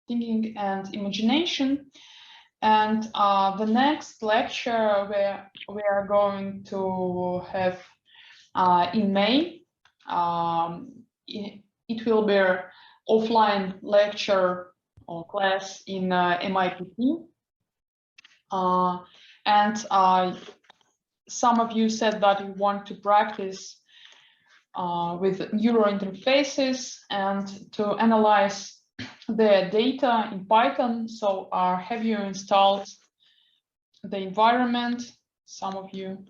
thinking and imagination. And the next lecture we are going to have in May. It will be an offline lecture or class in MIPT. And some of you said that you want to practice with neural interfaces and to analyze the data in Python. So have you installed the environment? Some of you,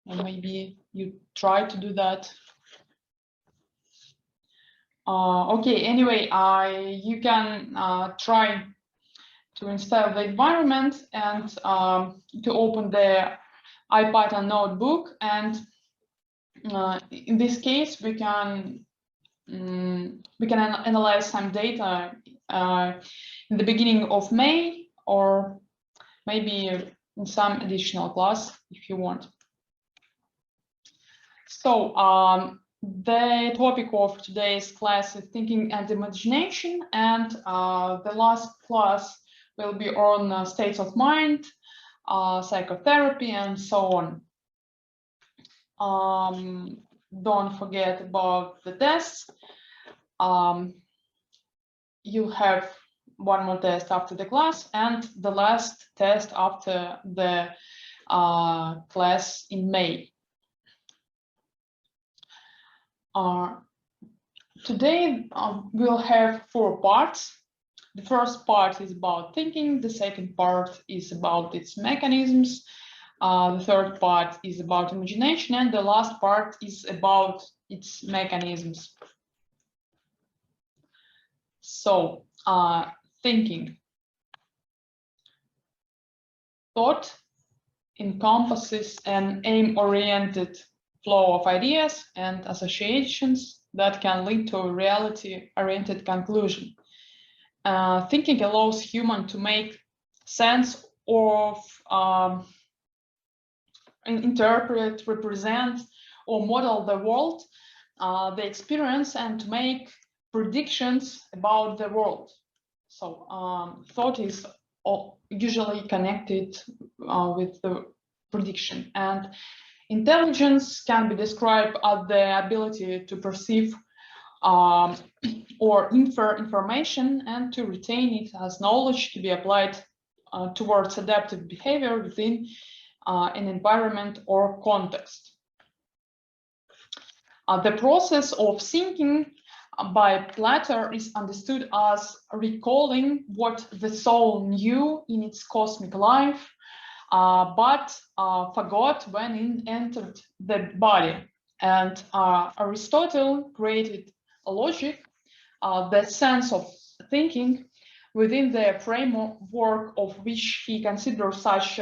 or maybe you try to do that. Okay, anyway, you can try to install the environment and to open the IPython notebook. And in this case, we can analyze some data in the beginning of May, or maybe in some additional class if you want. So the topic of today's class is thinking and imagination, and the last class will be on states of mind, psychotherapy, and so on. Don't forget about the tests. You'll have one more test after the class and the last test after the class in May. Today we'll have 4 parts. The first part is about thinking, the second part is about its mechanisms, the third part is about imagination, and the last part is about its mechanisms. So, thinking. Thought encompasses an aim-oriented flow of ideas and associations that can lead to a reality-oriented conclusion. Thinking allows humans to make sense of, interpret, represent, or model the world, the experience, and to make predictions about the world. So thought is usually connected with the prediction, and intelligence can be described as the ability to perceive or infer information and to retain it as knowledge to be applied towards adaptive behavior within an environment or context. The process of thinking by Plato is understood as recalling what the soul knew in its cosmic life, but forgot when it entered the body. And Aristotle created a logic, the sense of thinking, within the framework of which he considers such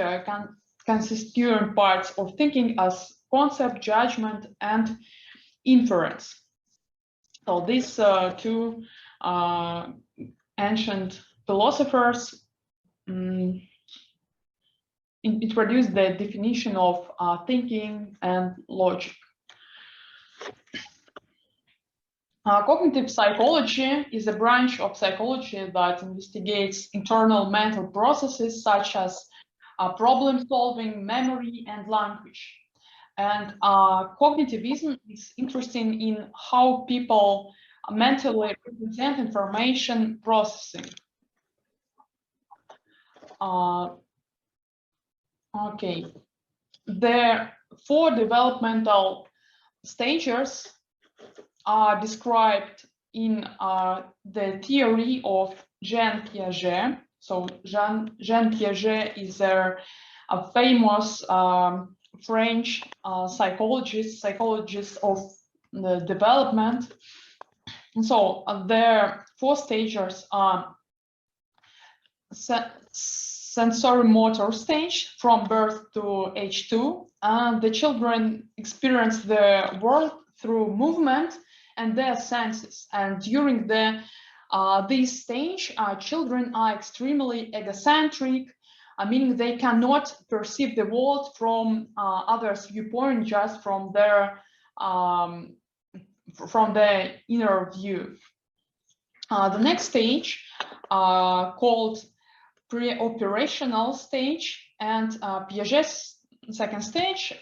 constituent parts of thinking as concept, judgment, and inference. So these two ancient philosophers introduced the definition of thinking and logic. Cognitive psychology is a branch of psychology that investigates internal mental processes such as problem solving, memory, and language. And cognitivism is interesting in how people mentally represent information processing. Okay, the 4 developmental stages are described in the theory of Jean Piaget. So Jean Piaget is a famous French psychologist of the development. And so their 4 stages are sensory-motor stage from birth to age 2, and the children experience the world through movement and their senses. And during this stage, children are extremely egocentric, meaning they cannot perceive the world from others' viewpoint, just from their inner view. The next stage, called pre-operational stage, and Piaget's second stage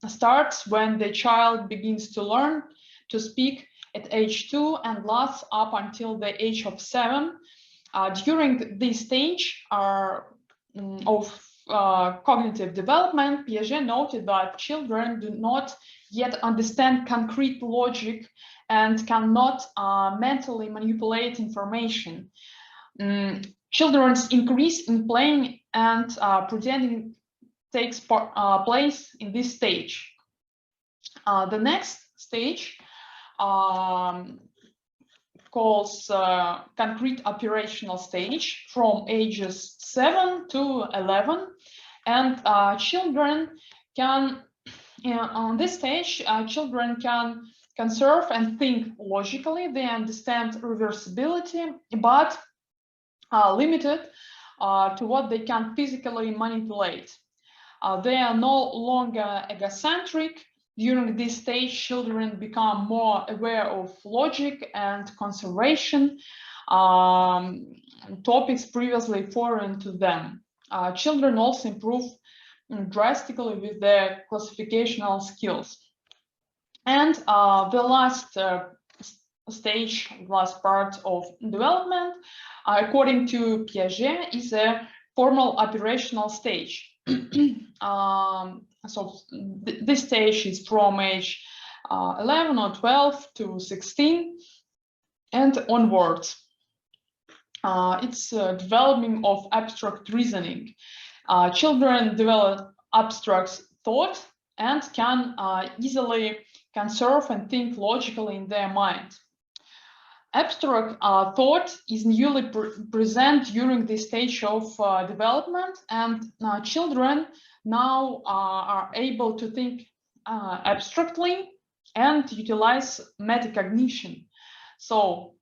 starts when the child begins to learn to speak at age 2 and lasts up until the age of 7. During this stage of cognitive development, Piaget noted that children do not yet understand concrete logic and cannot mentally manipulate information. Children's increase in playing and pretending takes place in this stage. The next stage calls concrete operational stage from ages 7 to 11, and children can, on this stage, children can conserve and think logically. They understand reversibility, but limited to what they can physically manipulate. They are no longer egocentric. During this stage, children become more aware of logic and conservation, topics previously foreign to them. Children also improve drastically with their classificational skills. And the last stage, last part of development, according to Piaget, is a formal operational stage. So this stage is from age 11 or 12 to 16 and onwards. It's developing of abstract reasoning. Children develop abstract thought and can easily conserve and think logically in their mind. Abstract thought is newly present during this stage of development, and children now are able to think abstractly and utilize metacognition. So,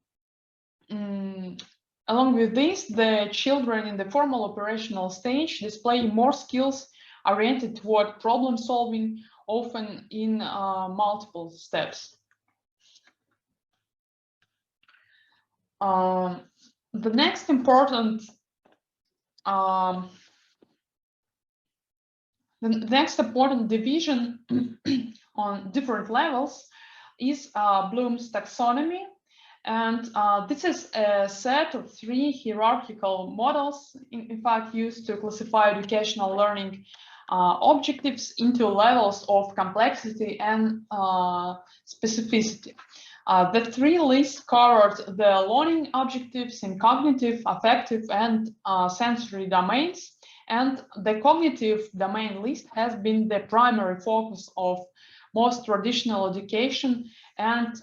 along with this, the children in the formal operational stage display more skills oriented toward problem solving, often in multiple steps. The next important division on different levels is Bloom's taxonomy, and this is a set of 3 hierarchical models, in fact, used to classify educational learning objectives into levels of complexity and specificity. The 3 lists covered the learning objectives in cognitive, affective, and sensory domains, and the cognitive domain list has been the primary focus of most traditional education and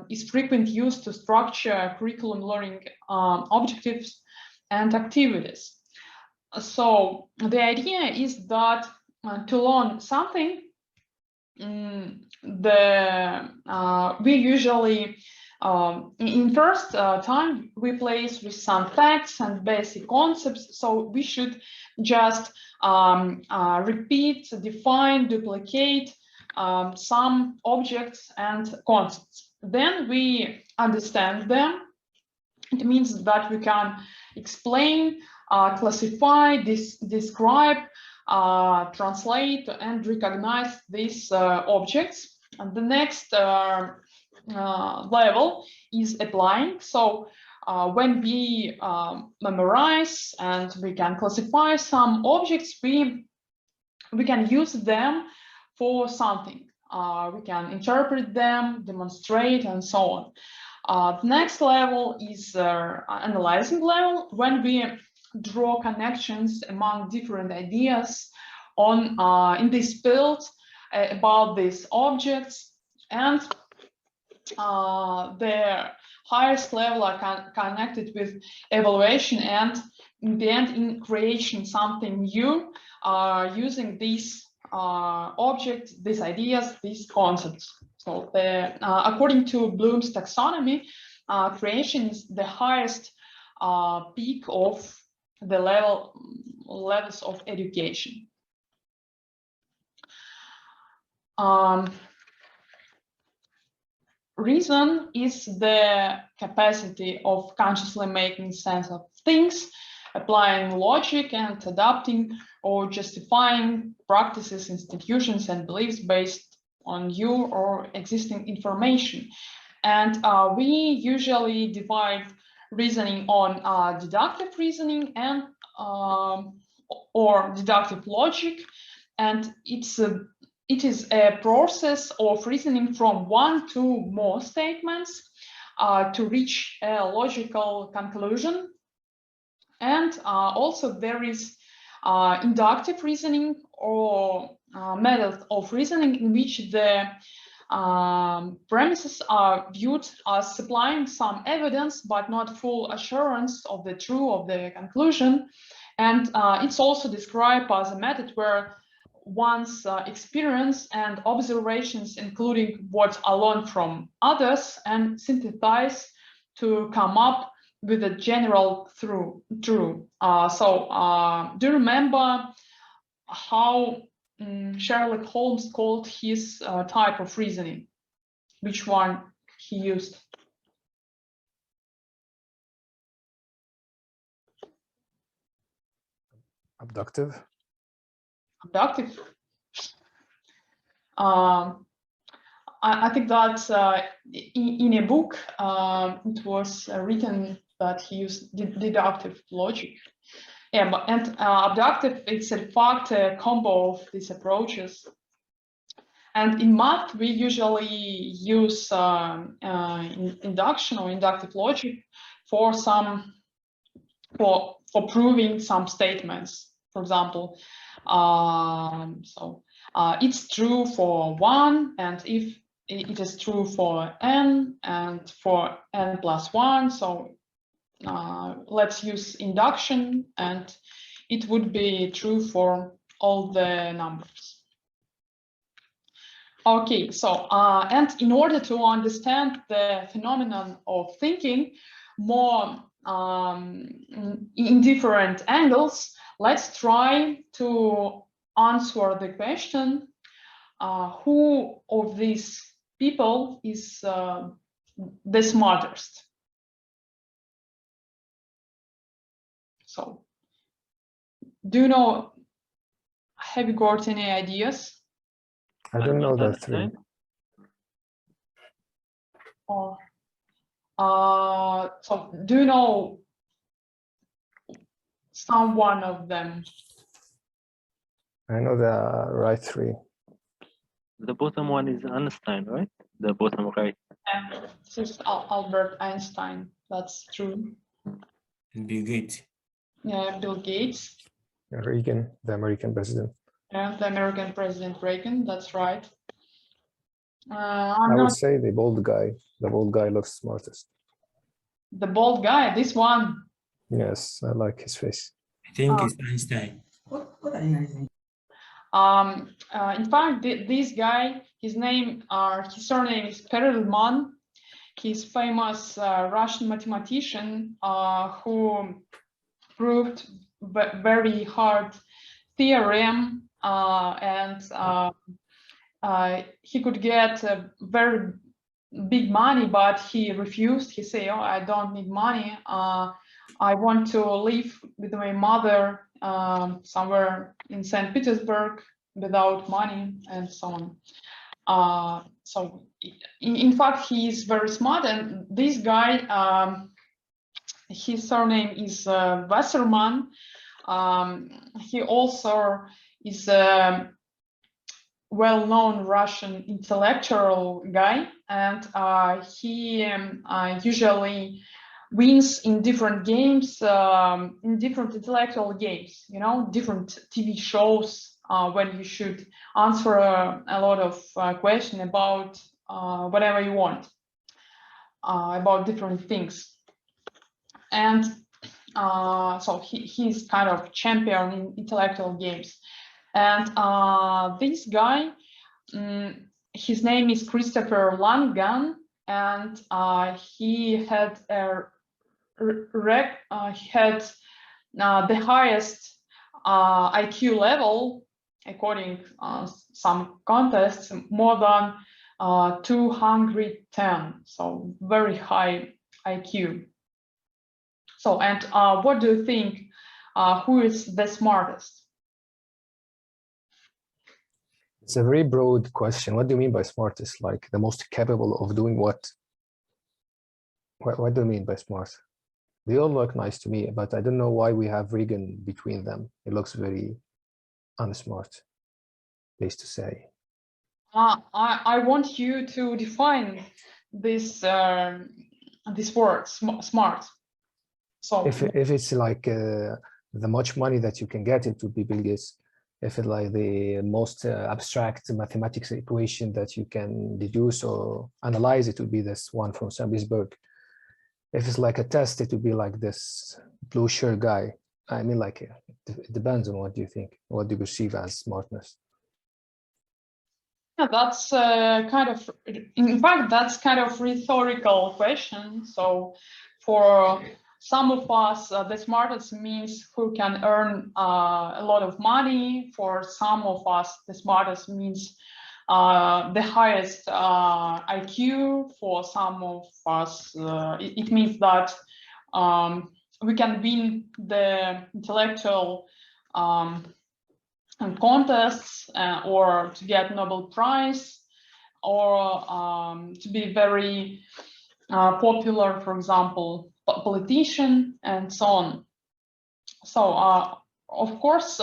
is frequently used to structure curriculum learning objectives and activities. So the idea is that to learn something, we usually in first time we place with some facts and basic concepts, so we should just repeat, define, duplicate some objects and concepts. Then we understand them. It means that we can explain, classify, describe, translate, and recognize these objects. And the next level is applying. So when we memorize and we can classify some objects, we can use them for something. We can interpret them, demonstrate, and so on. The next level is analyzing level, when we draw connections among different ideas on in this field about these objects, and the highest level are connected with evaluation and in the end in creation something new using these objects, these ideas, these concepts. So according to Bloom's taxonomy, creation is the highest peak of the levels of education. reason is the capacity of consciously making sense of things, applying logic and adapting or justifying practices, institutions, and beliefs based on new or existing information. And we usually divide reasoning on deductive reasoning and or deductive logic, and it is a process of reasoning from one to more statements to reach a logical conclusion. And also there is inductive reasoning, or method of reasoning in which the premises are viewed as supplying some evidence but not full assurance of the truth of the conclusion. And it's also described as a method where one's experience and observations, including what are learned from others, and synthesized to come up with a general truth. Do you remember how Sherlock Holmes called his type of reasoning? Which one he used? Abductive. Abductive. I think that in a book it was written that he used deductive logic. Yeah, and abductive, it's in fact a combo of these approaches. And in math, we usually use induction or inductive logic for proving some statements. For example, it's true for 1, and if it is true for n and for n plus 1, so let's use induction, and it would be true for all the numbers. Okay, so and in order to understand the phenomenon of thinking more in different angles, let's try to answer the question, who of these people is the smartest? So, do you know, have you got any ideas? I don't know that three. Or, so do you know some one of them? I know the right three. The bottom one is Einstein, right? The bottom right. And this is Albert Einstein. That's true. And Bill Gates. Yeah, Bill Gates. Reagan, the American president. And the American President Reagan. That's right. I would say the bald guy. The bald guy looks smartest. The bald guy. This one. Yes, I like his face. I think it's Einstein. In fact, this guy, his surname is Perelman. He's famous Russian mathematician who proved very hard theorem, and he could get very big money, but he refused. He said, "Oh, I don't need money. I want to live with my mother somewhere in St. Petersburg without money," and so on. So in fact, he is very smart, and this guy, his surname is Wasserman. He also is a well-known Russian intellectual guy, and he usually wins in different games, in different intellectual games, you know, different TV shows when you should answer a lot of questions about whatever you want, about different things. And so he's kind of champion in intellectual games. And this guy, his name is Christopher Langan, and he had the highest IQ level, according some contests, more than 210, so very high IQ. So, and what do you think? Who is the smartest? It's a very broad question. What do you mean by smartest? Like the most capable of doing what? What do you mean by smart? They all look nice to me, but I don't know why we have Reagan between them. It looks very unsmart, place to say. I want you to define this this word, smart. So if it's like the much money that you can get, it would be Bill Gates. If it's like the most abstract mathematics equation that you can deduce or analyze, it would be this one from St. Petersburg. If it's like a test, it would be like this blue shirt guy. I mean, like it depends on what do you think, what do you perceive as smartness. yeah, that's kind of, in fact, that's kind of rhetorical question. So for some of us, the smartest means who can earn a lot of money. For some of us, the smartest means the highest IQ. For some of us, it means that we can win the intellectual contests or to get Nobel Prize or to be very popular, for example, politician and so on. So of course,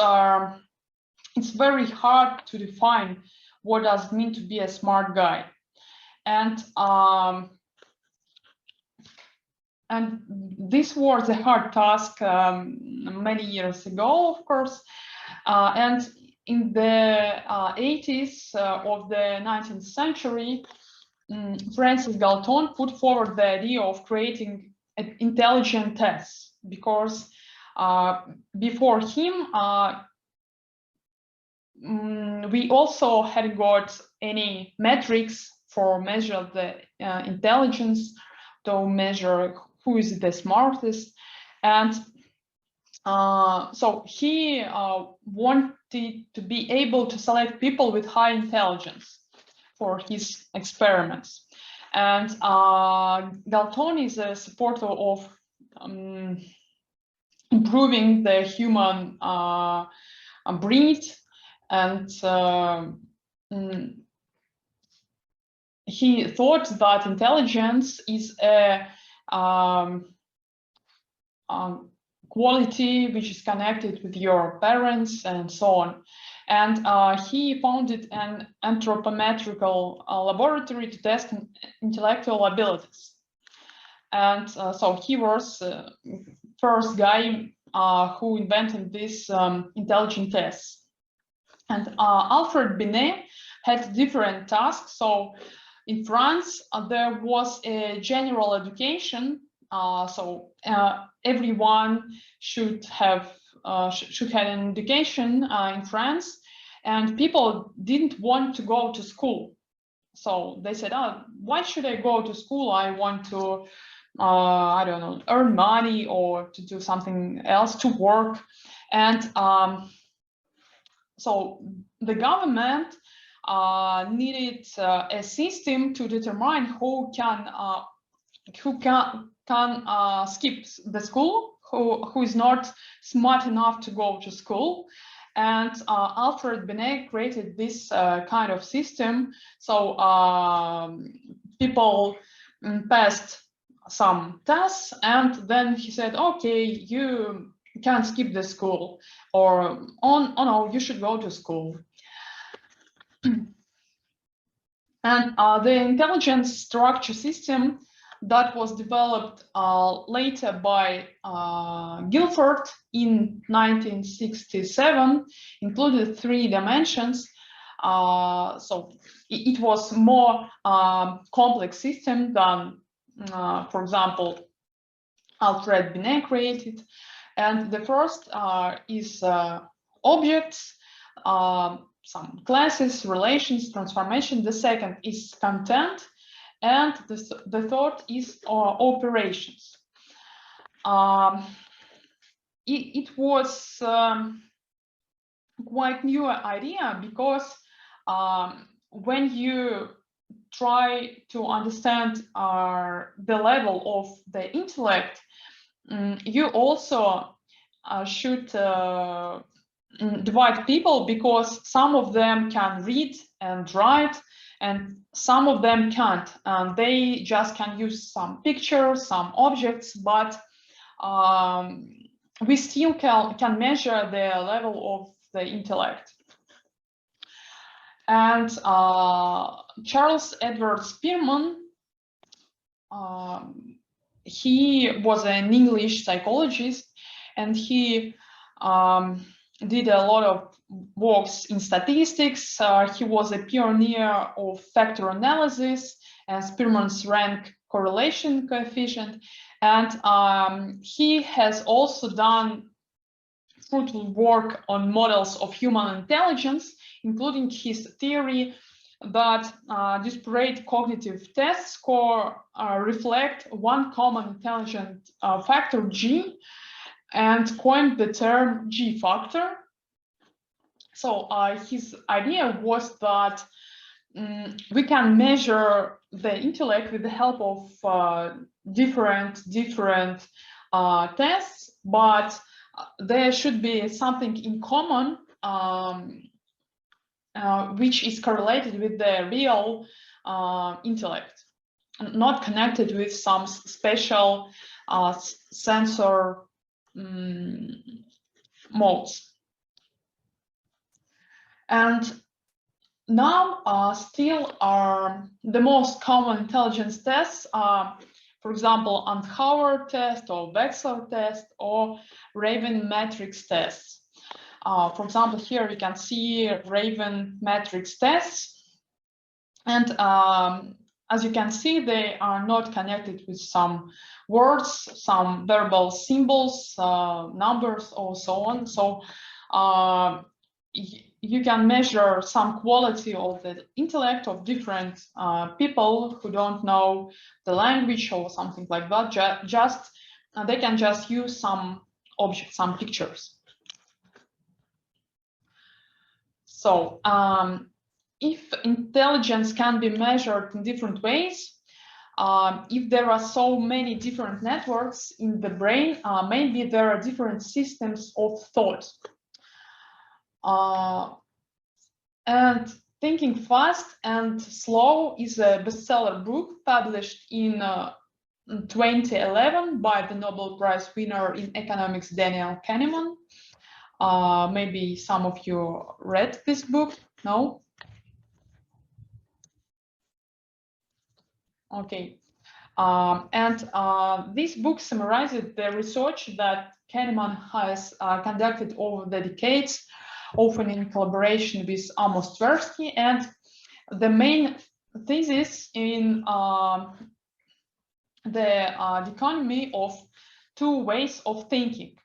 it's very hard to define what does it mean to be a smart guy. And this was a hard task many years ago, of course. And in the 80s of the 19th century, Francis Galton put forward the idea of creating an intelligent tests, because before him, we also hadn't got any metrics for measure the intelligence, to measure who is the smartest. And so he wanted to be able to select people with high intelligence for his experiments. And Galton is a supporter of improving the human breed, and he thought that intelligence is a quality which is connected with your parents and so on. And he founded an anthropometrical laboratory to test intellectual abilities. And so he was the first guy who invented this intelligent tests. And Alfred Binet had different tasks. So in France, there was a general education. So everyone should have an education in France, and people didn't want to go to school. So they said, "Oh, why should I go to school? I want to, I don't know, earn money or to do something else, to work." And so the government needed a system to determine who can skip the school, who is not smart enough to go to school. And Alfred Binet created this kind of system. So people passed some tests, and then he said, okay, you can skip the school, or oh no, you should go to school. And the intelligence structure system that was developed later by Guilford in 1967 included 3 dimensions. So it was more complex system than, for example, Alfred Binet created. And the first is objects, some classes, relations, transformation. The second is content. And the third is operations. It was quite new idea, because when you try to understand the level of the intellect, you also should divide people, because some of them can read and write and some of them can't, and they just can use some pictures, some objects, but we still can measure the level of the intellect. And Charles Edward Spearman, he was an English psychologist, and he did a lot of works in statistics. He was a pioneer of factor analysis and Spearman's rank correlation coefficient. And he has also done fruitful work on models of human intelligence, including his theory that disparate cognitive test score reflect one common intelligent factor, G, and coined the term G factor. So his idea was that we can measure the intellect with the help of different tests, but there should be something in common which is correlated with the real intellect, not connected with some special sensor modes. And now still are the most common intelligence tests are, for example, Andhauer test or Wechsler test or Raven matrix tests. For example, here we can see Raven matrix tests, and as you can see, they are not connected with some words, some verbal symbols, numbers, or so on. So you can measure some quality of the intellect of different people who don't know the language or something like that. They can just use some objects, some pictures. So if intelligence can be measured in different ways, if there are so many different networks in the brain, maybe there are different systems of thought. And Thinking Fast and Slow is a bestseller book published in 2011 by the Nobel Prize winner in economics, Daniel Kahneman. Maybe some of you read this book, no? Okay. This book summarizes the research that Kahneman has conducted over the decades, often in collaboration with Amos Tversky, and the main thesis in the dichotomy of two ways of thinking.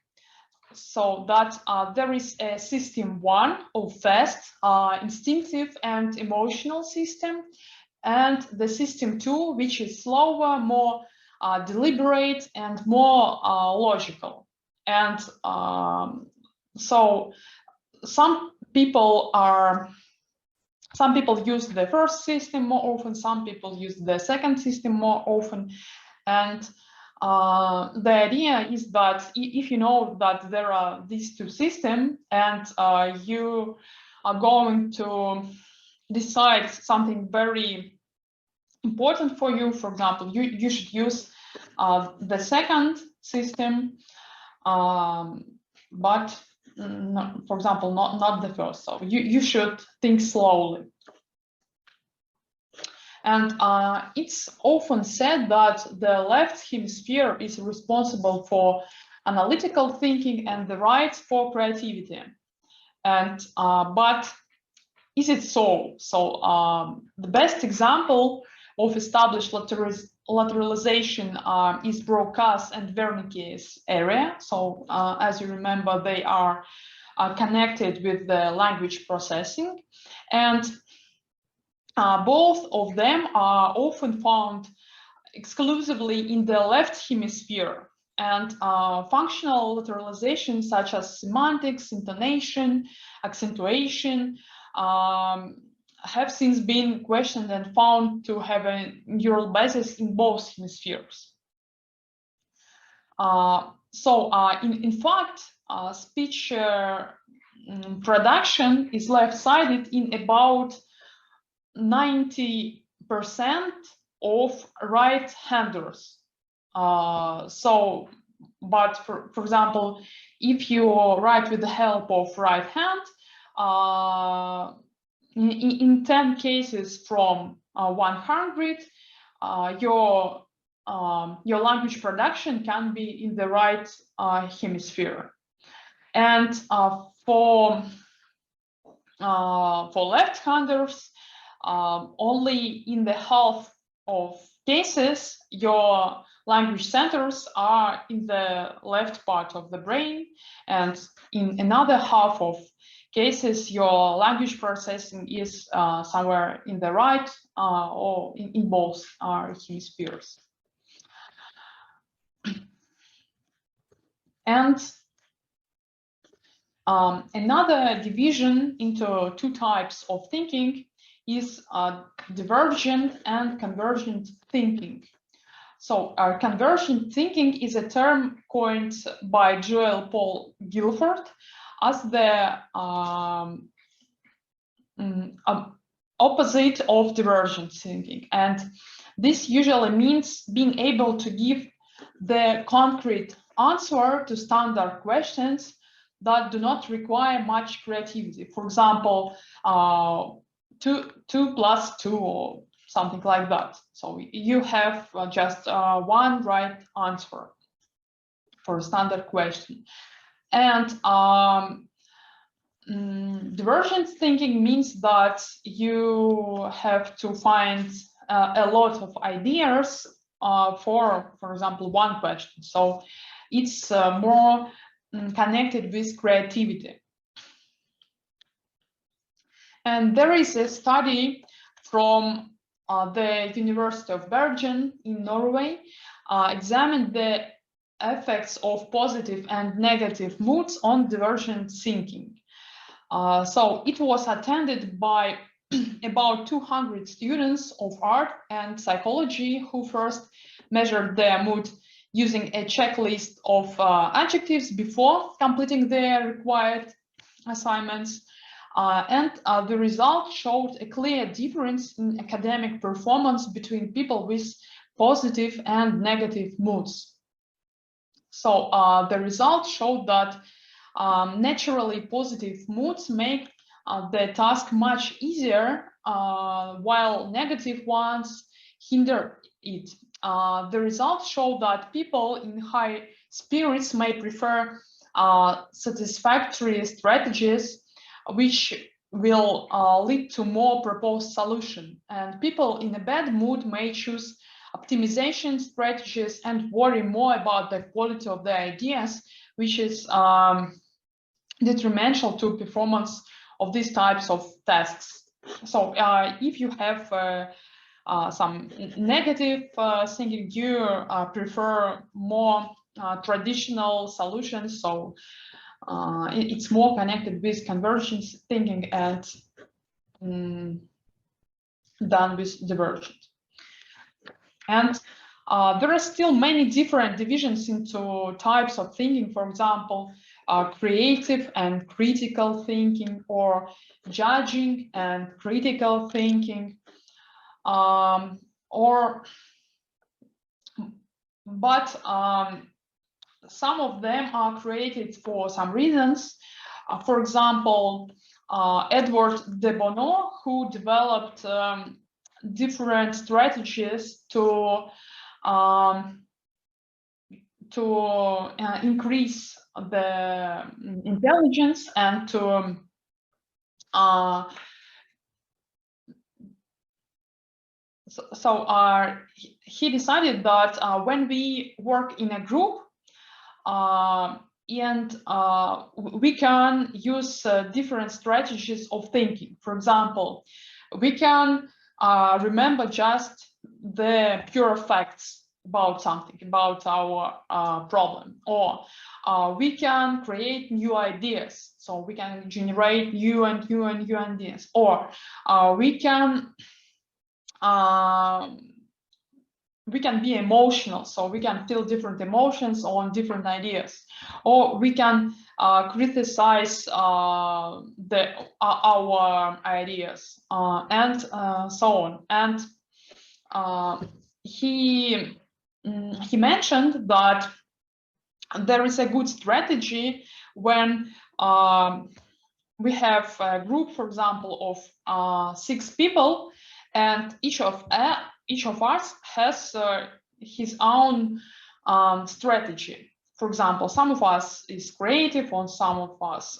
So that there is a system one of fast, instinctive and emotional system, and the system two, which is slower, more deliberate and more logical. And so some people use the first system more often, some people use the second system more often. And the idea is that if you know that there are these two systems and you are going to decide something very important for you, for example, you should use the second system, but for example, not the first. So you should think slowly. And it's often said that the left hemisphere is responsible for analytical thinking and the right for creativity. And but is it so? So the best example of established lateralization is Broca's and Wernicke's area. So as you remember, they are connected with the language processing, and both of them are often found exclusively in the left hemisphere. And functional lateralization, such as semantics, intonation, accentuation, have since been questioned and found to have a neural basis in both hemispheres. In fact, speech production is left-sided in about 90% of right-handers. But for example, if you write with the help of right hand, in 10 cases from 100, your language production can be in the right hemisphere. And for left-handers, only in the half of cases your language centers are in the left part of the brain, and in another half of cases your language processing is somewhere in the right or in both hemispheres. And another division into two types of thinking is divergent and convergent thinking. So convergent thinking is a term coined by Joel Paul Guilford as the opposite of divergent thinking. And this usually means being able to give the concrete answer to standard questions that do not require much creativity. For example, 2 + 2 or something like that. So you have just one right answer for a standard question. And divergent thinking means that you have to find a lot of ideas for example, one question. So it's more connected with creativity. And there is a study from the University of Bergen in Norway, examined the effects of positive and negative moods on divergent thinking. So it was attended by about 200 students of art and psychology who first measured their mood using a checklist of adjectives before completing their required assignments. And the result showed a clear difference in academic performance between people with positive and negative moods. So the results showed that naturally positive moods make the task much easier, while negative ones hinder it. The results show that people in high spirits may prefer satisfactory strategies which will lead to more proposed solution, and people in a bad mood may choose optimization strategies and worry more about the quality of their ideas, which is detrimental to performance of these types of tasks. So if you have some negative thinking, you prefer more traditional solutions, so it's more connected with convergent thinking and done with divergent. And there are still many different divisions into types of thinking. For example, creative and critical thinking, or judging and critical thinking, some of them are created for some reasons. For example, Edward de Bono, who developed different strategies to increase the intelligence and to he decided that when we work in a group and we can use different strategies of thinking. For example, we can remember just the pure facts, about something, about our problem, or we can create new ideas. So we can generate new ideas, or we can be emotional, so we can feel different emotions on different ideas, or we can criticize our ideas, and so on. And he mentioned that there is a good strategy when we have a group, for example, of 6 people, and each of us has his own strategy. For example, some of us is creative, and some of us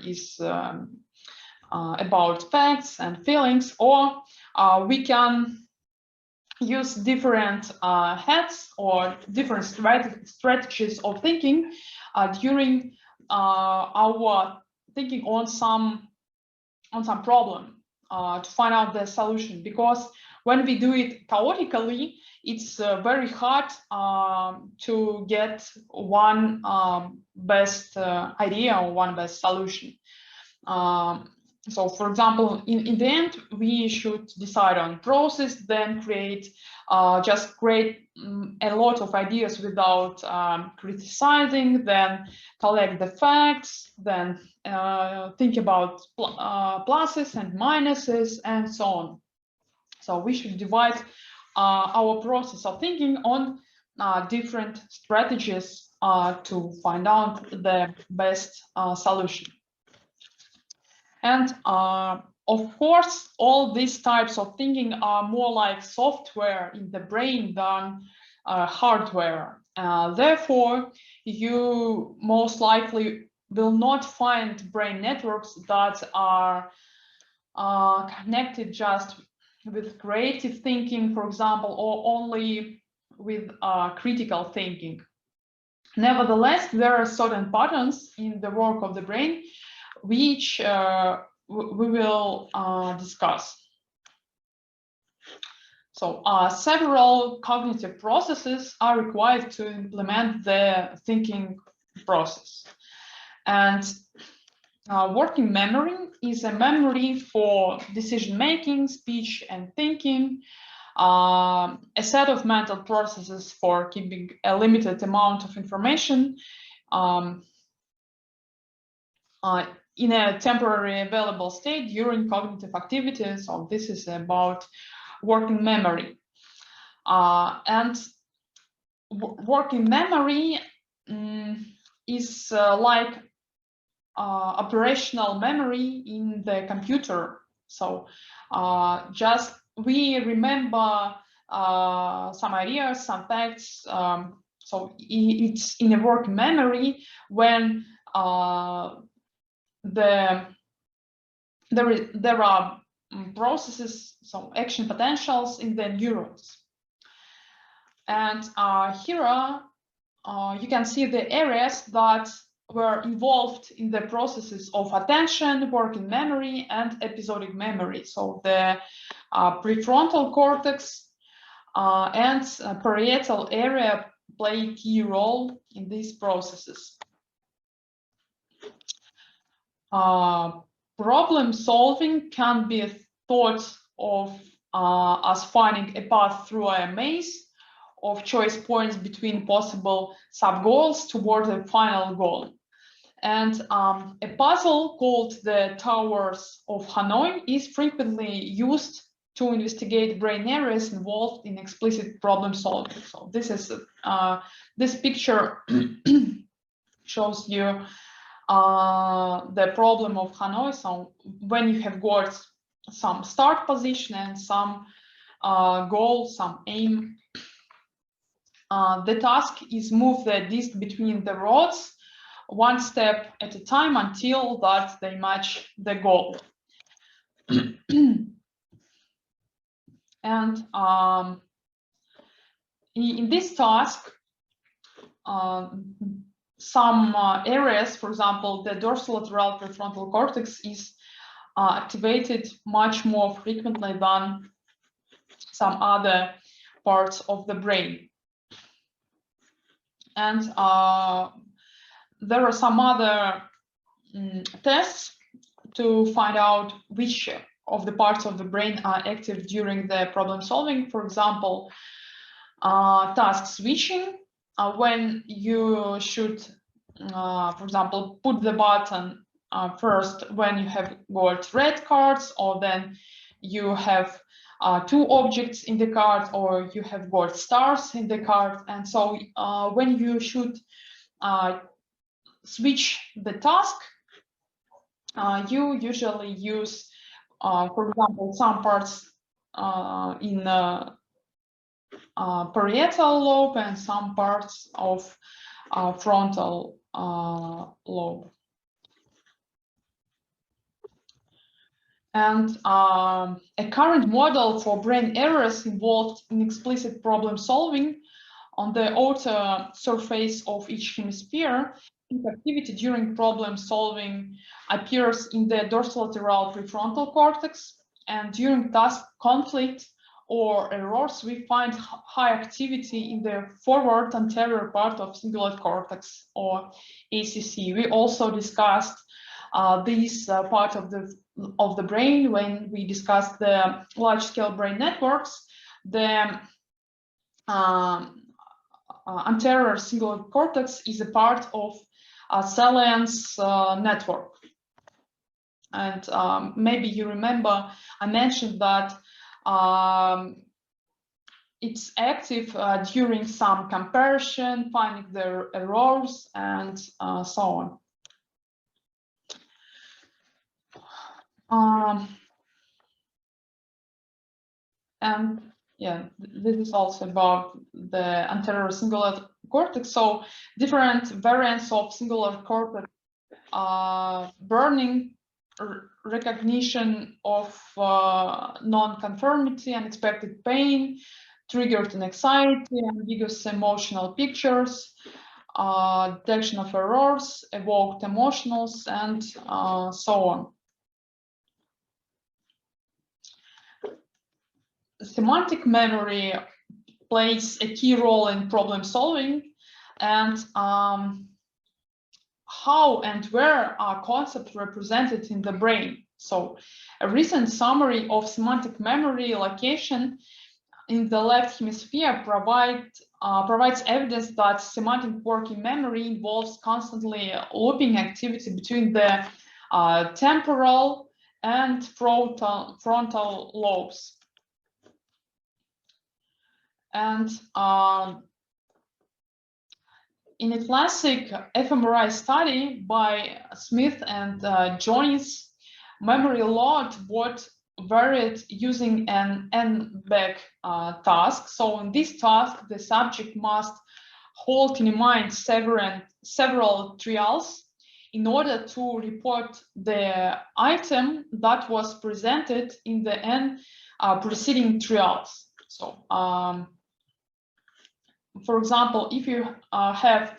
is about facts and feelings, or we can use different heads or different strategies of thinking during our thinking on some problem to find out the solution. Because when we do it chaotically, it's very hard to get one best idea or one best solution. So, for example, in the end, we should decide on process, then create a lot of ideas without criticizing, then collect the facts, then think about pluses and minuses, and so on. So we should divide our process of thinking on different strategies to find out the best solution. And of course, all these types of thinking are more like software in the brain than hardware. Therefore, you most likely will not find brain networks that are connected just with creative thinking, for example, or only with critical thinking. Nevertheless, there are certain patterns in the work of the brain which we will discuss. So several cognitive processes are required to implement the thinking process. And working memory is a memory for decision-making, speech, and thinking, a set of mental processes for keeping a limited amount of information in a temporary available state during cognitive activity. So this is about working memory. And working memory is like operational memory in the computer. So just we remember some ideas, some facts. So it's in a working memory when there are processes, so action potentials in the neurons. And here you can see the areas that were involved in the processes of attention, working memory, and episodic memory. So the prefrontal cortex and parietal area play a key role in these processes. Problem solving can be thought of as finding a path through a maze of choice points between possible sub-goals toward a final goal. And a puzzle called the Towers of Hanoi is frequently used to investigate brain areas involved in explicit problem solving. So this is this picture shows you the problem of Hanoi. So when you have got some start position and some goal, some aim, the task is move the disc between the rods one step at a time until that they match the goal. And in this task, some areas, for example, the dorsolateral prefrontal cortex is activated much more frequently than some other parts of the brain. And there are some other tests to find out which of the parts of the brain are active during the problem solving. For example, task switching, when you should, for example, put the button first when you have got red cards, or then you have two objects in the card, or you have got stars in the card. And so when you should switch the task, you usually use, for example, some parts in parietal lobe and some parts of frontal lobe. And a current model for brain errors involved in explicit problem solving on the outer surface of each hemisphere. Activity during problem solving appears in the dorsolateral prefrontal cortex, and during task conflict or errors, we find high activity in the forward anterior part of cingulate cortex, or ACC. We also discussed this part of the brain when we discussed the large-scale brain networks. The anterior cingulate cortex is a part of Salience network. And maybe you remember I mentioned that it's active during some comparison, finding the errors, and so on. And yeah, this is also about the anterior cingulate cortex. So different variants of cingulate cortex burning, recognition of non-conformity, unexpected pain, triggered anxiety, ambiguous emotional pictures, detection of errors, evoked emotionals, and so on. Semantic memory plays a key role in problem solving, and how and where are concepts represented in the brain. So a recent summary of semantic memory location in the left hemisphere provides evidence that semantic working memory involves constantly looping activity between the temporal and frontal lobes. And in a classic fMRI study by Smith and Jones, memory load was varied using an n-back task. So in this task, the subject must hold in mind several trials in order to report the item that was presented in the n preceding trials. So for example, if you have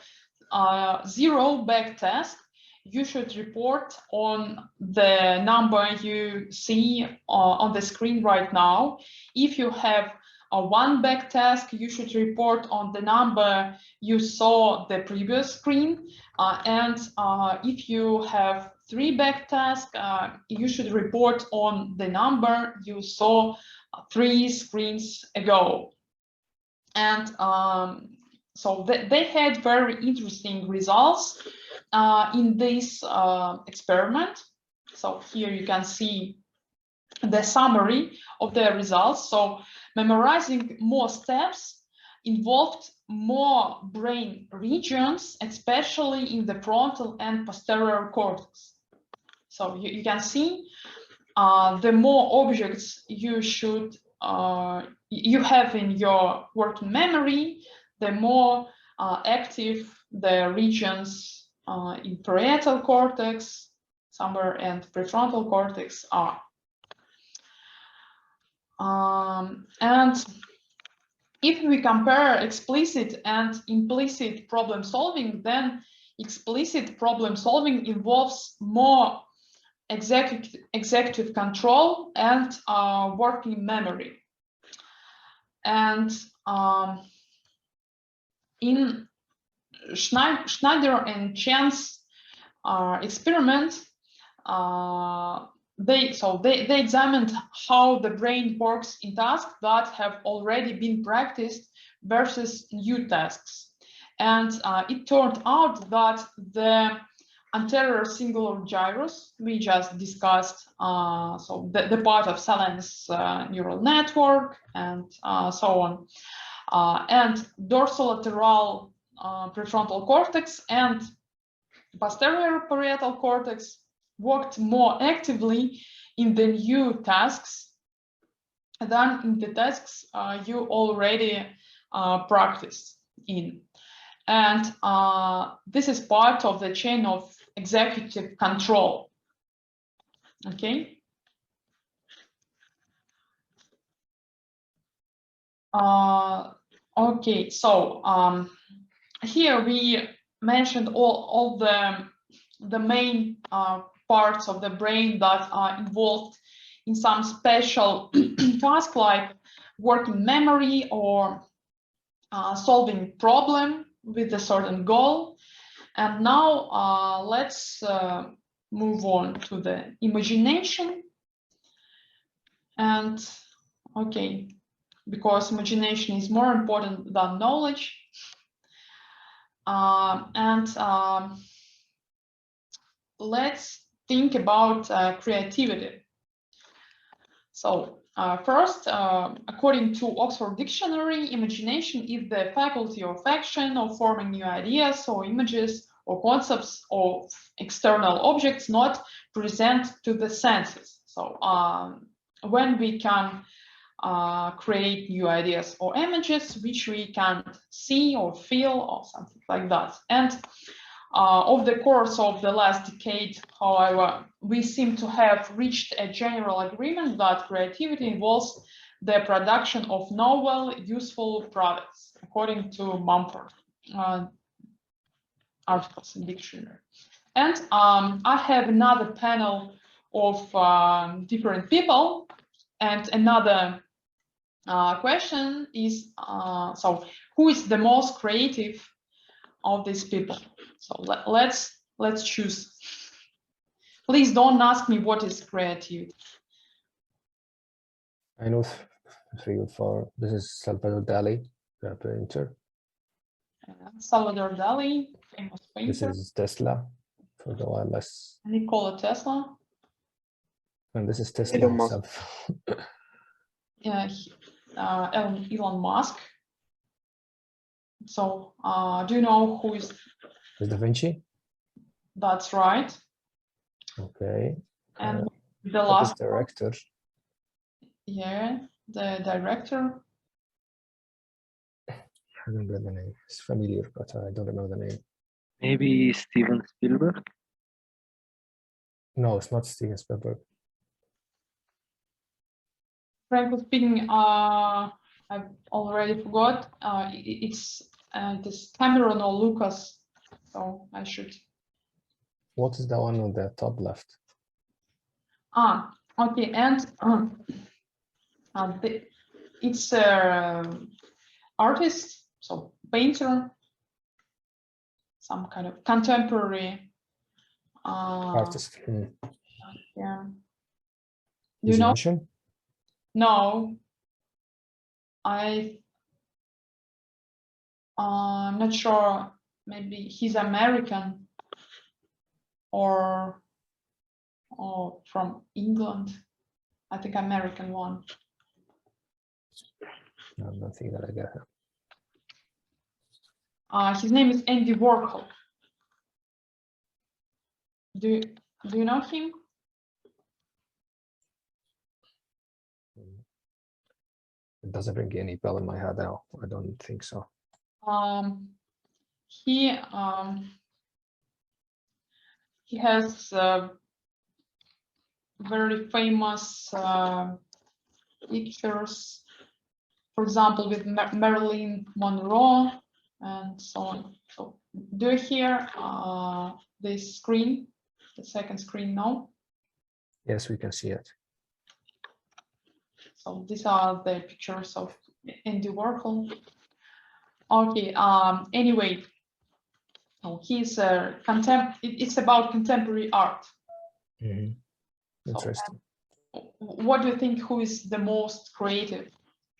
0 back task, you should report on the number you see on the screen right now. If you have a 1 back task, you should report on the number you saw the previous screen. And if you have 3 back tasks, you should report on the number you saw 3 screens ago. And so they had very interesting results in this experiment. So here you can see the summary of their results. So memorizing more steps involved more brain regions, especially in the frontal and posterior cortex. So you can see the more objects you should you have in your working memory, the more active the regions in parietal cortex, somewhere, and prefrontal cortex are. And if we compare explicit and implicit problem solving, then explicit problem solving involves more executive control and working memory. And in Schneider and Chen's experiment, they examined how the brain works in tasks that have already been practiced versus new tasks. And it turned out that the anterior singular gyrus we just discussed, so the part of Salen's neural network and so on, and dorsolateral prefrontal cortex and posterior parietal cortex worked more actively in the new tasks than in the tasks you already practiced in. And this is part of the chain of executive control. Okay. Okay, so here we mentioned all the main parts of the brain that are involved in some special task, like working memory or solving problem with a certain goal. And now let's move on to the imagination. And okay, because imagination is more important than knowledge. Let's think about creativity. So first, according to Oxford Dictionary, imagination is the faculty of action, of forming new ideas or images or concepts of external objects not present to the senses. So when we can create new ideas or images which we can see or feel or something like that. And over the course of the last decade, however, we seem to have reached a general agreement that creativity involves the production of novel, useful products, according to Mumford articles in dictionary. And I have another panel of different people, and another question is, so who is the most creative of these people? So let's choose. Please don't ask me what is creativity. I know 3 or 4. This is Salvador Dali, the painter. Salvador Dali, famous painter. This is Tesla for the wireless. Nikola Tesla. And this is Tesla Elon Musk. himself. Yeah, Elon Musk. So do you know who is? Is Da Vinci? That's right. Okay. And the What is last, director? yeah, the director. I don't remember the name. It's familiar, but I don't remember the name. Maybe Steven Spielberg. No, it's not Steven Spielberg. Frankly speaking, I've already forgot. It's Cameron or Lucas, so I should. What is the one on the top left? Okay, and it's artist, so painter, some kind of contemporary Artist. Yeah. Do Is you he know? Russian? No, I'm not sure. Maybe he's American or from England. I think American one. No, I don't think that I get him. His name is Andy Warhol. Do you know him? It doesn't ring any bell in my head now. I don't think so. He has very famous pictures, for example, with Marilyn Monroe and so on. So do you hear this screen, the second screen now? Yes, we can see it. So these are the pictures of Andy Warhol. Okay, anyway, So he's a it's about contemporary art. Interesting. So, what do you think? Who is the most creative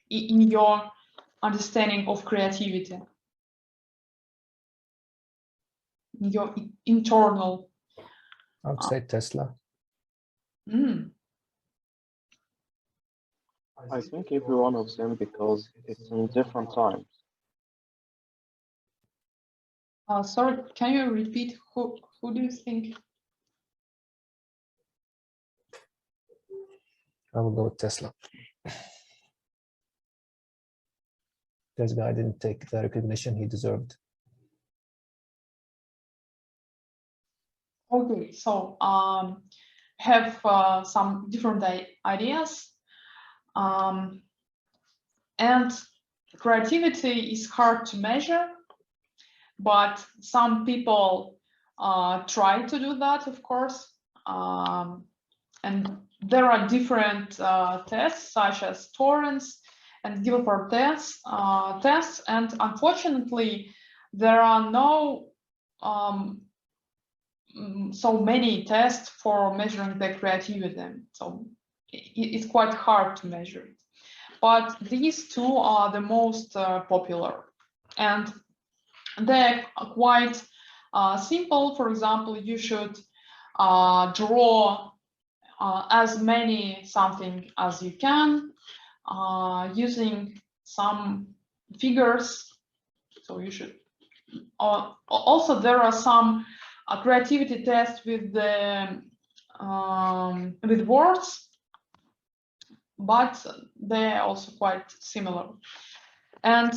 in your understanding of creativity? In your internal. I would say Tesla. I think every one of them, because it's in different times. Sorry, can you repeat? Who do you think? I will go with Tesla. This guy didn't take the recognition he deserved. Okay, so have some different ideas, and creativity is hard to measure, but some people try to do that, of course, and there are different tests such as Torrance and Gilbert tests, and unfortunately there are no so many tests for measuring the creativity, so it's quite hard to measure it. But these two are the most popular, and they're quite simple. For example, you should draw as many something as you can using some figures. So you should also, there are some creativity tests with the with words, but they're also quite similar. And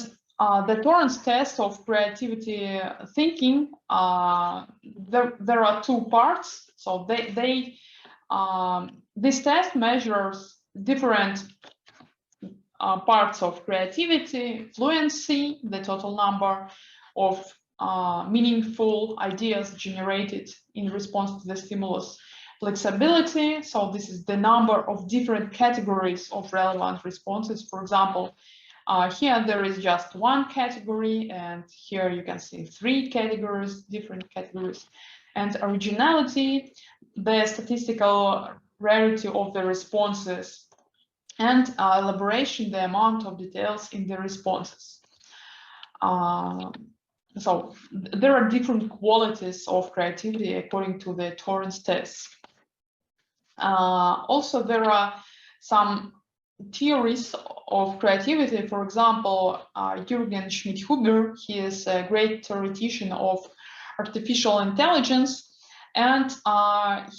the Torrance test of creativity thinking, there are two parts. So this test measures different parts of creativity: fluency, the total number of meaningful ideas generated in response to the stimulus; flexibility, so this is the number of different categories of relevant responses. For example, here there is just one category, and here you can see three categories, different categories. And originality, the statistical rarity of the responses, and elaboration, the amount of details in the responses. So there are different qualities of creativity according to the Torrance tests. Also, there are some theories of creativity. For example, Jürgen Schmidt-Huber, he is a great theoretician of artificial intelligence, and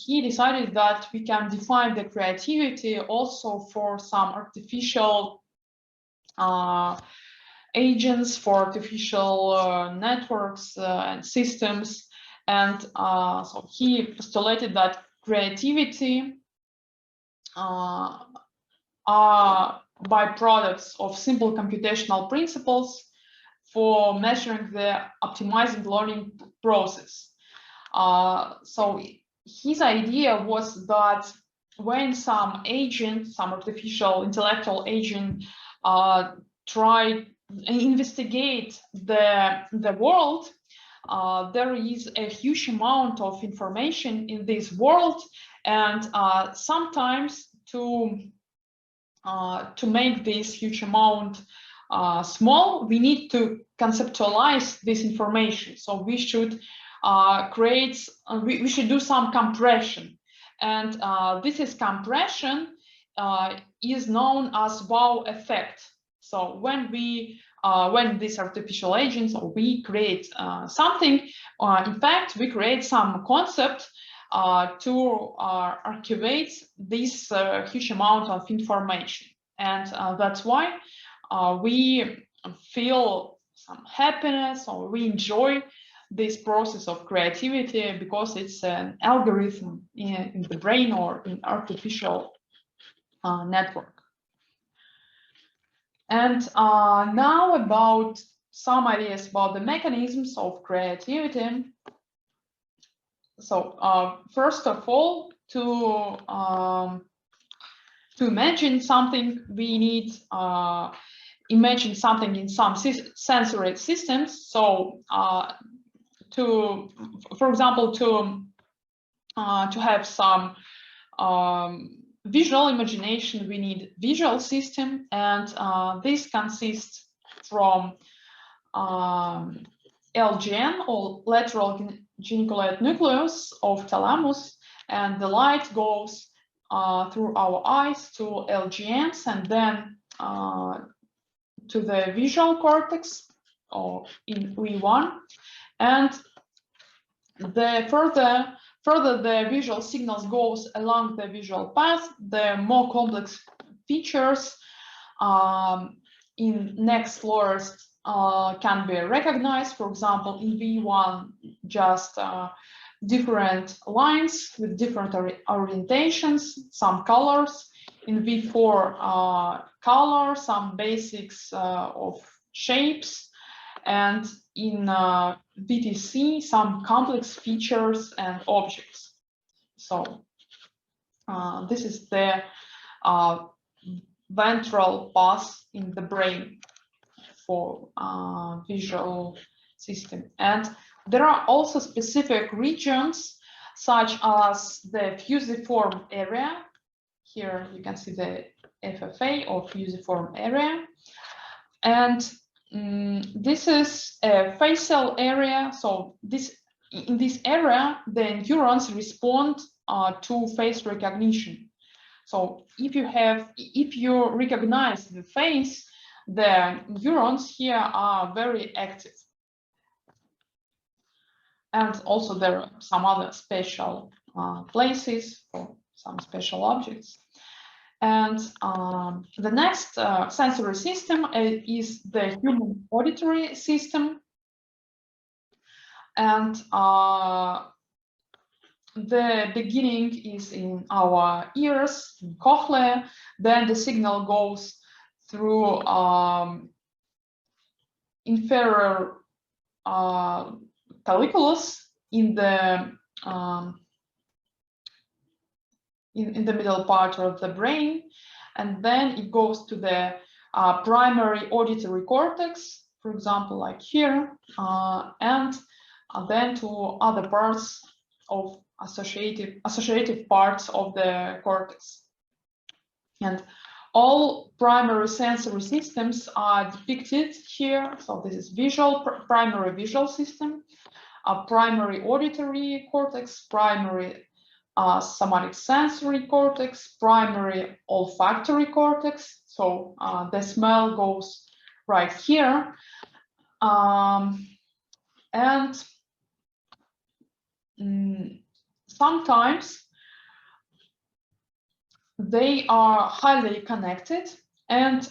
he decided that we can define the creativity also for some artificial agents, for artificial networks and systems. And so he postulated that creativity are byproducts of simple computational principles for measuring the optimizing learning process. So his idea was that when some agent, some artificial intellectual agent, investigate the world, there is a huge amount of information in this world, and sometimes to make this huge amount small, we need to conceptualize this information. So we should we should do some compression, and this is compression is known as wow effect. So when we when these artificial agents, or we create something, in fact we create some concept to archivate this huge amount of information, and that's why we feel some happiness, or we enjoy this process of creativity, because it's an algorithm in the brain or in artificial network. And now about some ideas about the mechanisms of creativity. So first of all, to imagine something, we need imagine something in some sensory systems. So for example, to have some visual imagination, we need visual system, and this consists from LGN, or lateral geniculate nucleus of thalamus, and the light goes through our eyes to LGNs and then to the visual cortex, or in V1, and the further the visual signals goes along the visual path, the more complex features in next layers can be recognized. For example, in V1, just different lines with different orientations, some colors. In V4, color, some basics of shapes, and in VTC, some complex features and objects. So this is the ventral path in the brain for visual system. And there are also specific regions, such as the fusiform area. Here you can see the FFA, or fusiform area. And this is a facial area. So in this area, the neurons respond to face recognition. So if you recognize the face, the neurons here are very active. And also there are some other special places for some special objects. And the next sensory system is the human auditory system. And the beginning is in our ears, in cochlea. Then the signal goes through inferior colliculus in the middle part of the brain, and then it goes to the primary auditory cortex, for example, like here, and then to other parts of associative parts of the cortex. And all primary sensory systems are depicted here. So this is primary visual system, primary auditory cortex, primary somatic sensory cortex, primary olfactory cortex. So the smell goes right here. And sometimes they are highly connected, and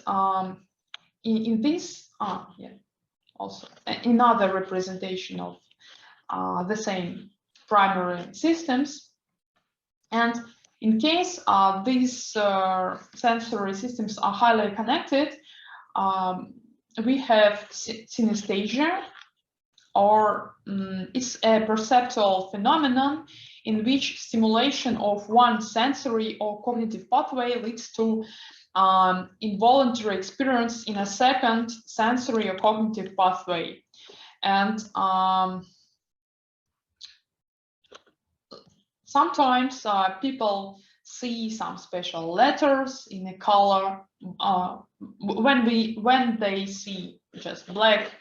in this, also another representation of the same primary systems. And in case these sensory systems are highly connected, we have synesthesia, or it's a perceptual phenomenon in which stimulation of one sensory or cognitive pathway leads to involuntary experience in a second sensory or cognitive pathway. And sometimes people see some special letters in a color when they see just black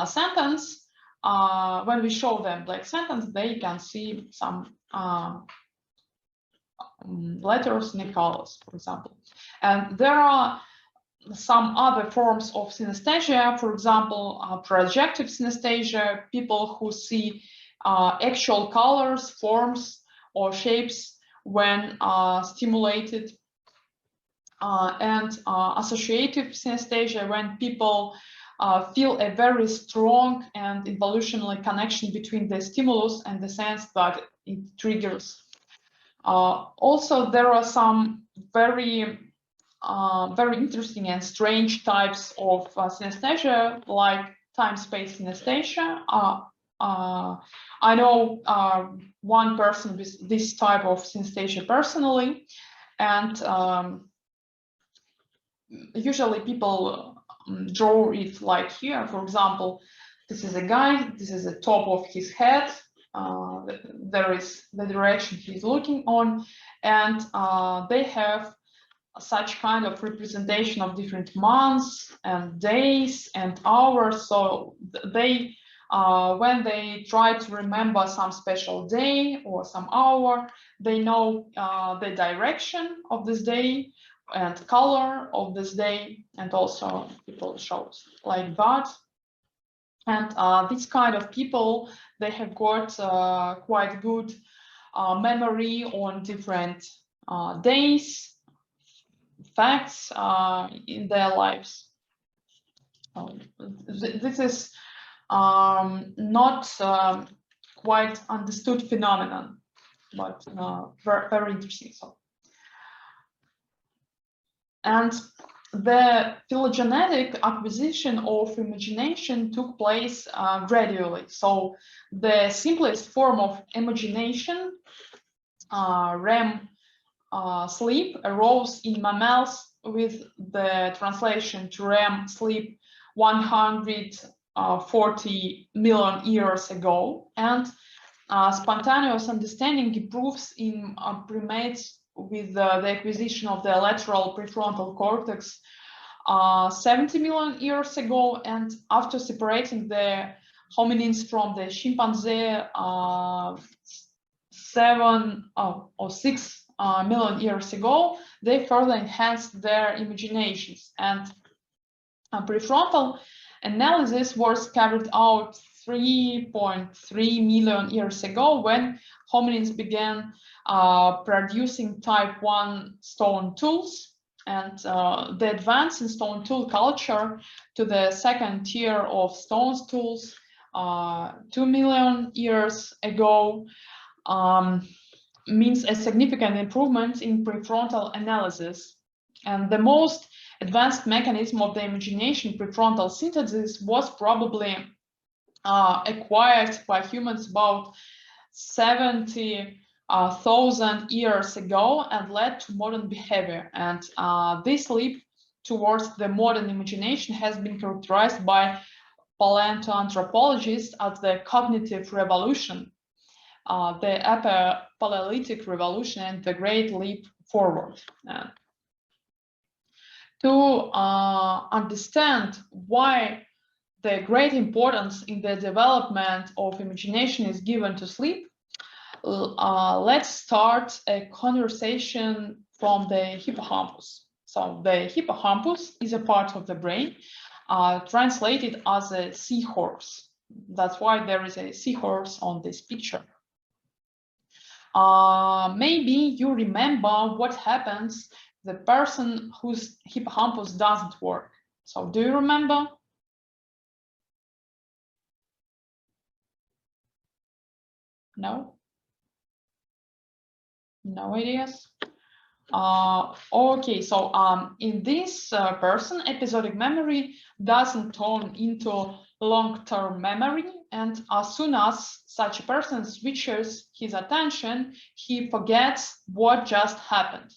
sentence. When we show them black sentence, they can see some letters in the colors, for example. And there are some other forms of synesthesia, for example, projective synesthesia, people who see actual colors, forms, or shapes when stimulated, and associative synesthesia, when people feel a very strong and evolutionary connection between the stimulus and the sense that it triggers. Also, there are some very interesting and strange types of synesthesia, like time-space synesthesia. I know one person with this type of synesthesia personally, and usually people draw it like here. For example, This is a guy, this is the top of his head, there is the direction he's looking on, and they have such kind of representation of different months and days and hours. So they, when they try to remember some special day or some hour, they know the direction of this day and color of this day, and also people shows like that. And this kind of people, they have got quite good memory on different days, facts in their lives. This is not quite understood phenomenon, but very, very interesting. So, and the phylogenetic acquisition of imagination took place gradually. So the simplest form of imagination, REM sleep, arose in mammals with the translation to REM sleep 140 million years ago, and spontaneous understanding improves in primates with the acquisition of the lateral prefrontal cortex 70 million years ago, and after separating the hominins from the chimpanzee 7 or 6 million years ago, they further enhanced their imaginations. And prefrontal analysis was carried out 3.3 million years ago when hominins began producing type 1 stone tools, and the advance in stone tool culture to the second tier of stone tools 2 million years ago means a significant improvement in prefrontal analysis. And the most advanced mechanism of the imagination, prefrontal synthesis, was probably acquired by humans about 70,000 years ago and led to modern behavior. And this leap towards the modern imagination has been characterized by paleoanthropologists as the cognitive revolution, the upper Paleolithic revolution, and the great leap forward. To understand why the great importance in the development of imagination is given to sleep, let's start a conversation from the hippocampus. So the hippocampus is a part of the brain translated as a seahorse. That's why there is a seahorse on this picture. Maybe you remember what happens to the person whose hippocampus doesn't work. So do you remember? No? No ideas? Okay, so in this person, episodic memory doesn't turn into long-term memory, and as soon as such a person switches his attention, he forgets what just happened.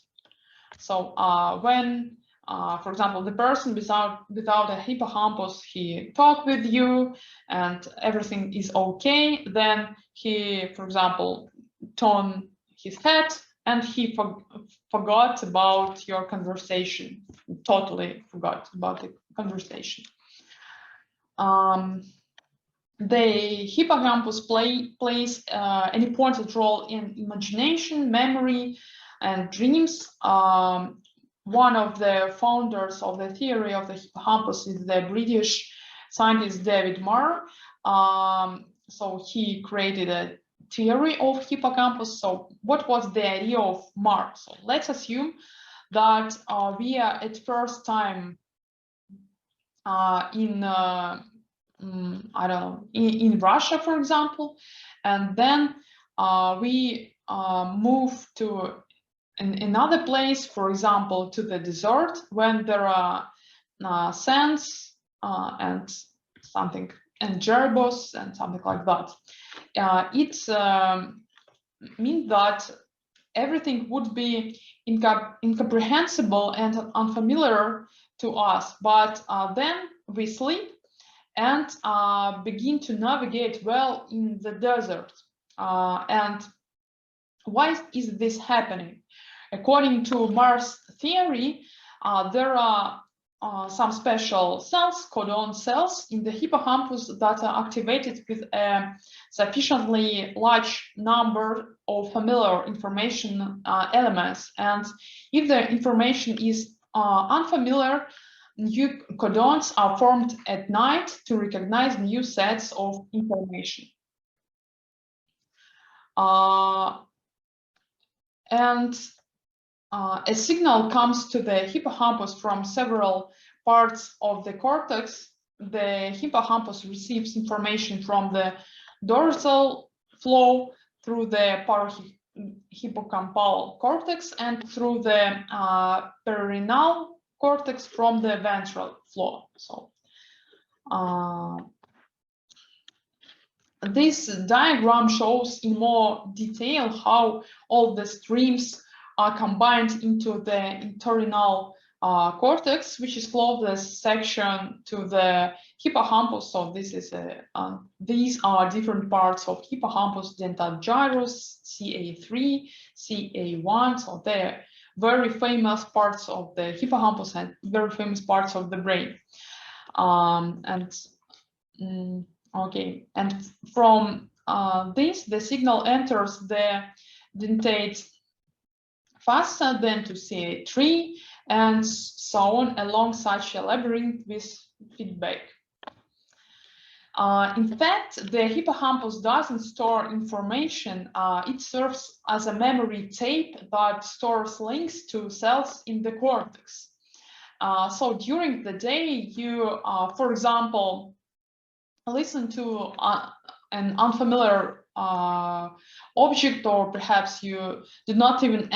So when, for example, the person without a hippocampus, he talked with you and everything is okay, then he, for example, turned his head and he forgot about your conversation, totally forgot about the conversation. The hippocampus plays an important role in imagination, memory, and dreams. One of the founders of the theory of the hippocampus is the British scientist David Marr. So he created a theory of hippocampus. So what was the idea of Marr? So let's assume that we are at first time in I don't know, in Russia, for example, and then we move to another place, for example, to the desert, when there are sands and something, and gerbos and something like that. It means that everything would be incomprehensible and unfamiliar to us, but then we sleep and begin to navigate well in the desert. And why is this happening? According to Mars theory, there are some special cells, codon cells, in the hippocampus that are activated with a sufficiently large number of familiar information elements. And if the information is unfamiliar, new codons are formed at night to recognize new sets of information. A signal comes to the hippocampus from several parts of the cortex. The hippocampus receives information from the dorsal flow through the parahippocampal cortex and through the perirenal cortex from the ventral flow. So this diagram shows in more detail how all the streams are combined into the entorhinal cortex, which is closest section to the hippocampus. So this is these are different parts of hippocampus: dentate gyrus, CA3, CA1. So they're very famous parts of the hippocampus and very famous parts of the brain. Okay, and from this, the signal enters the dentate faster than to CA3, and so on along such a labyrinth with feedback. In fact, the hippocampus doesn't store information. It serves as a memory tape that stores links to cells in the cortex. So during the day, you, for example, listen to an unfamiliar object, or perhaps you did not even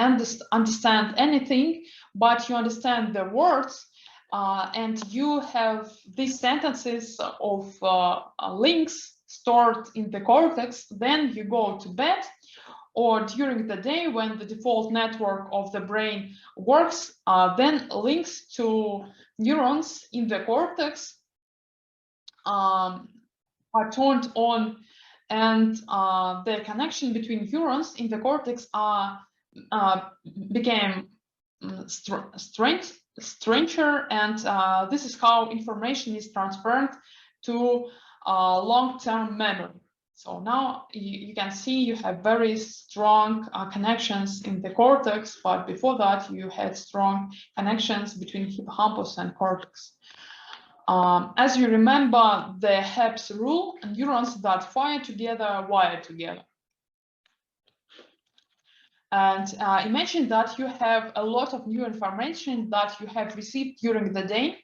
understand anything, but you understand the words, and you have these sentences of links stored in the cortex. Then you go to bed, or during the day when the default network of the brain works, then links to neurons in the cortex are turned on, and the connection between neurons in the cortex became stranger, and this is how information is transferred to long-term memory. So now you can see you have very strong connections in the cortex, but before that you had strong connections between hippocampus and cortex. As you remember the Hebb's rule, neurons that fire together wire together. And imagine that you have a lot of new information that you have received during the day,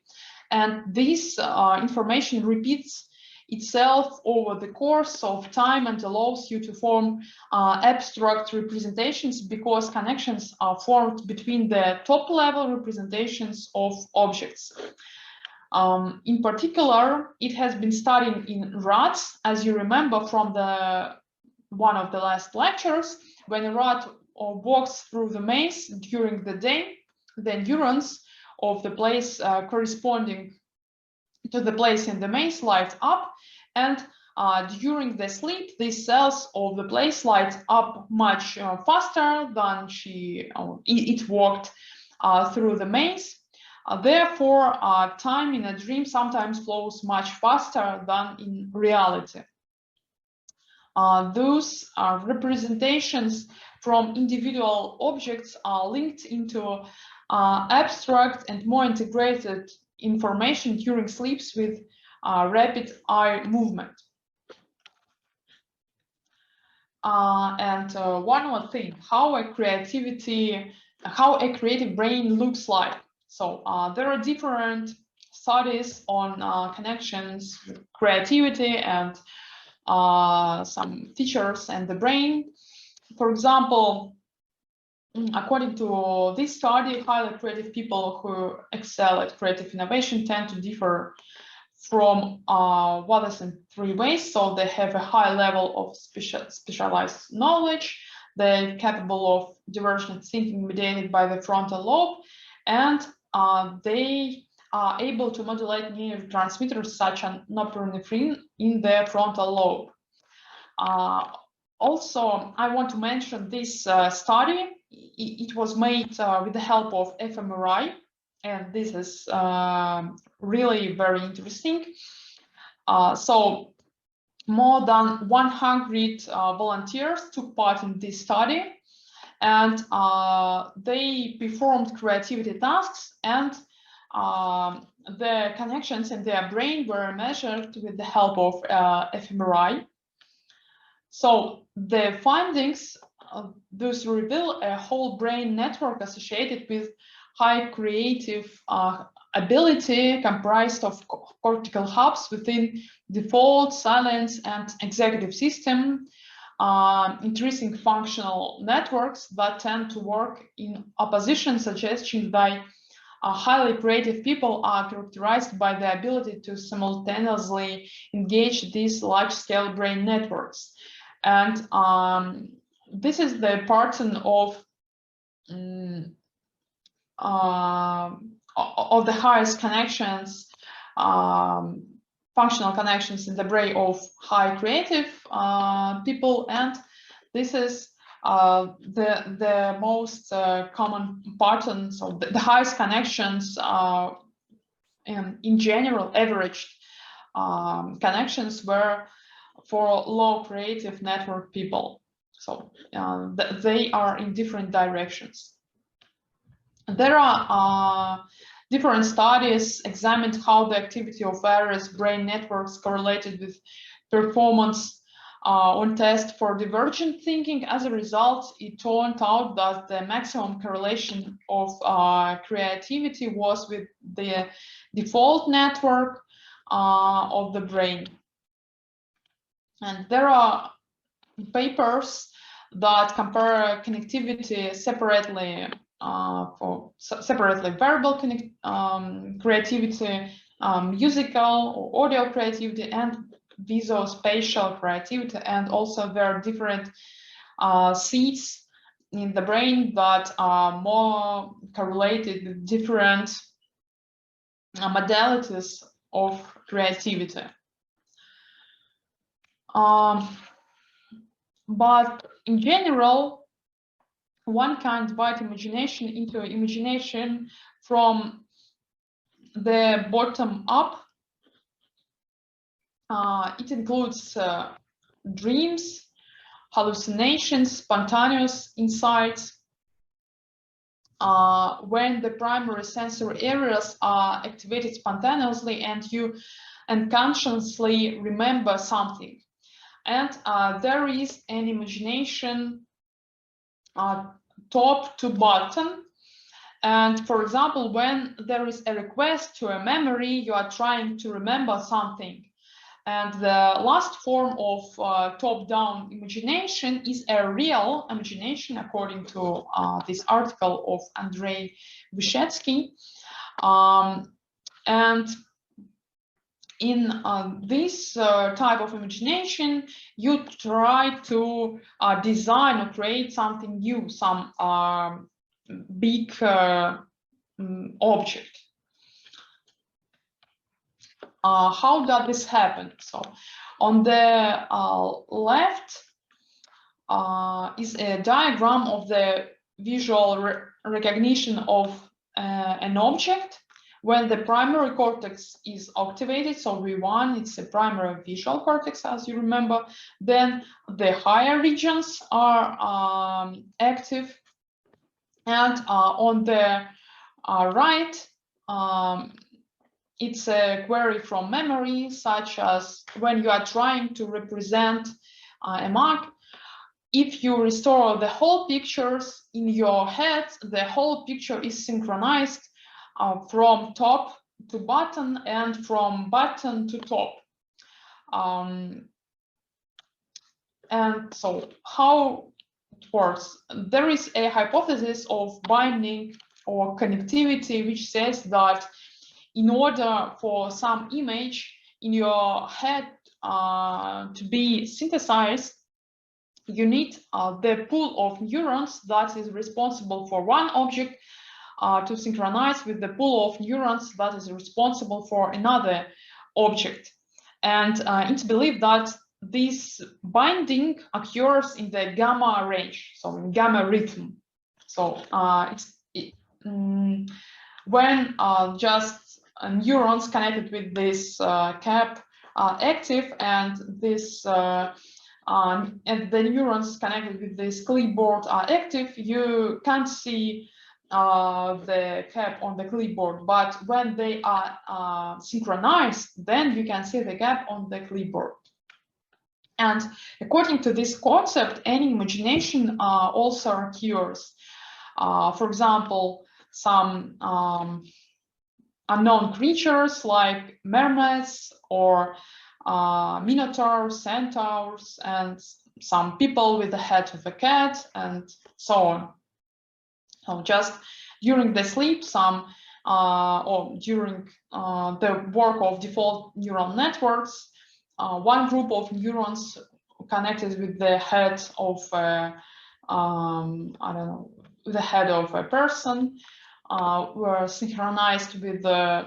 and this information repeats itself over the course of time and allows you to form abstract representations, because connections are formed between the top-level representations of objects. In particular, it has been studied in rats, as you remember from one of the last lectures. When a rat walks through the maze during the day, the neurons of the place corresponding to the place in the maze light up, and during the sleep, these cells of the place light up much faster than it walked through the maze. Therefore, time in a dream sometimes flows much faster than in reality. Those representations from individual objects are linked into abstract and more integrated information during sleeps with rapid eye movement. And one more thing, how a creative brain looks like. So there are different studies on connections, creativity, and some features in the brain. For example, according to this study, highly creative people who excel at creative innovation tend to differ from others in 3 ways. So they have a high level of specialized knowledge, they're capable of divergent thinking mediated by the frontal lobe, and they are able to modulate neurotransmitters such as norepinephrine in the frontal lobe. Also, I want to mention this study. It was made with the help of fMRI, and this is really very interesting. So more than 100 volunteers took part in this study, and they performed creativity tasks, and the connections in their brain were measured with the help of fMRI. So the findings thus reveal a whole brain network associated with high creative ability, comprised of cortical hubs within default, silence, and executive system, interesting functional networks that tend to work in opposition, suggesting that highly creative people are characterized by the ability to simultaneously engage these large-scale brain networks. And this is the pattern of the highest connections, functional connections in the brain of high creative people, and this is the most common pattern. So the highest connections in general, averaged connections were for low creative network people. So they are in different directions. There are different studies examined how the activity of various brain networks correlated with performance on test for divergent thinking. As a result, it turned out that the maximum correlation of creativity was with the default network of the brain. And there are papers that compare connectivity separately for separately verbal creativity, musical or audio creativity, and visuospatial creativity, and also there are different seeds in the brain that are more correlated with different modalities of creativity. But in general, one can divide imagination into imagination from the bottom up. It includes dreams, hallucinations, spontaneous insights, when the primary sensory areas are activated spontaneously and you unconsciously remember something. And there is an imagination top to bottom. And for example, when there is a request to a memory, you are trying to remember something. And the last form of top-down imagination is a real imagination, according to this article of Andrei Vyshetsky. And in this type of imagination, you try to design or create something new, some big object. How does this happen? So on the left is a diagram of the visual recognition of an object when the primary cortex is activated. So V1, it's a primary visual cortex, as you remember. Then the higher regions are active. And on the right, it's a query from memory, such as when you are trying to represent a mark. If you restore the whole pictures in your head, the whole picture is synchronized from top to bottom and from bottom to top. And so how it works? There is a hypothesis of binding or connectivity, which says that in order for some image in your head to be synthesized, you need the pool of neurons that is responsible for one object to synchronize with the pool of neurons that is responsible for another object. And it's believed that this binding occurs in the gamma range, so in gamma rhythm. So when just neurons connected with this cap are active, and this and the neurons connected with this clipboard are active, you can't see the cap on the clipboard, but when they are synchronized, then you can see the cap on the clipboard. And according to this concept, any imagination also occurs. For example, some unknown creatures like mermaids or minotaurs, centaurs, and some people with the head of a cat, and so on. So just during the sleep, or during the work of default neural networks, one group of neurons connected with the head of I don't know, the head of a person were synchronized with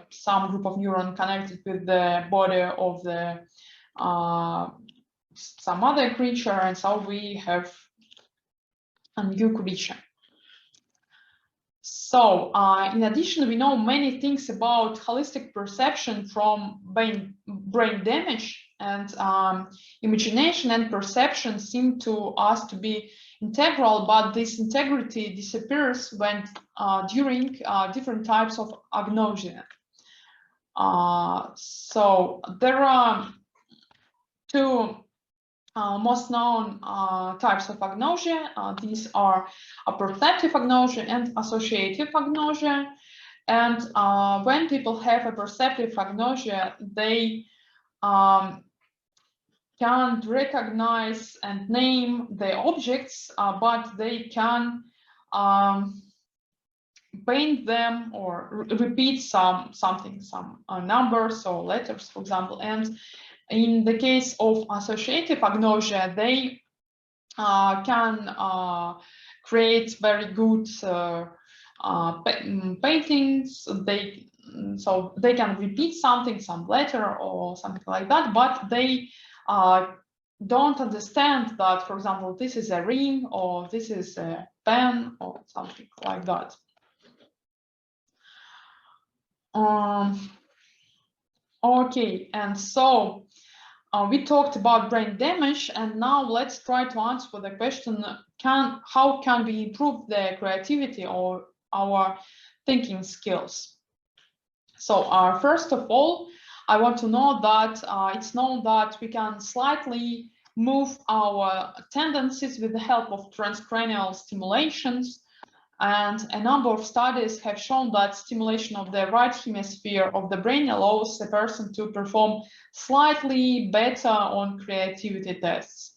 some group of neurons connected with the body of the some other creature, and so we have a new creature. So in addition, we know many things about holistic perception from brain damage, and imagination and perception seem to us to be integral, but this integrity disappears when during different types of agnosia. So there are two most known types of agnosia. These are a perceptive agnosia and associative agnosia. And when people have a perceptive agnosia, they can't recognize and name the objects, but they can paint them or repeat some numbers or letters, for example. And in the case of associative agnosia, they can create very good paintings. So they can repeat something, some letter or something like that, but they don't understand that, for example, this is a ring or this is a pen or something like that. Okay, and so we talked about brain damage, and now let's try to answer the question, how can we improve the creativity or our thinking skills? So first of all, I want to know that it's known that we can slightly move our tendencies with the help of transcranial stimulations. And a number of studies have shown that stimulation of the right hemisphere of the brain allows a person to perform slightly better on creativity tests.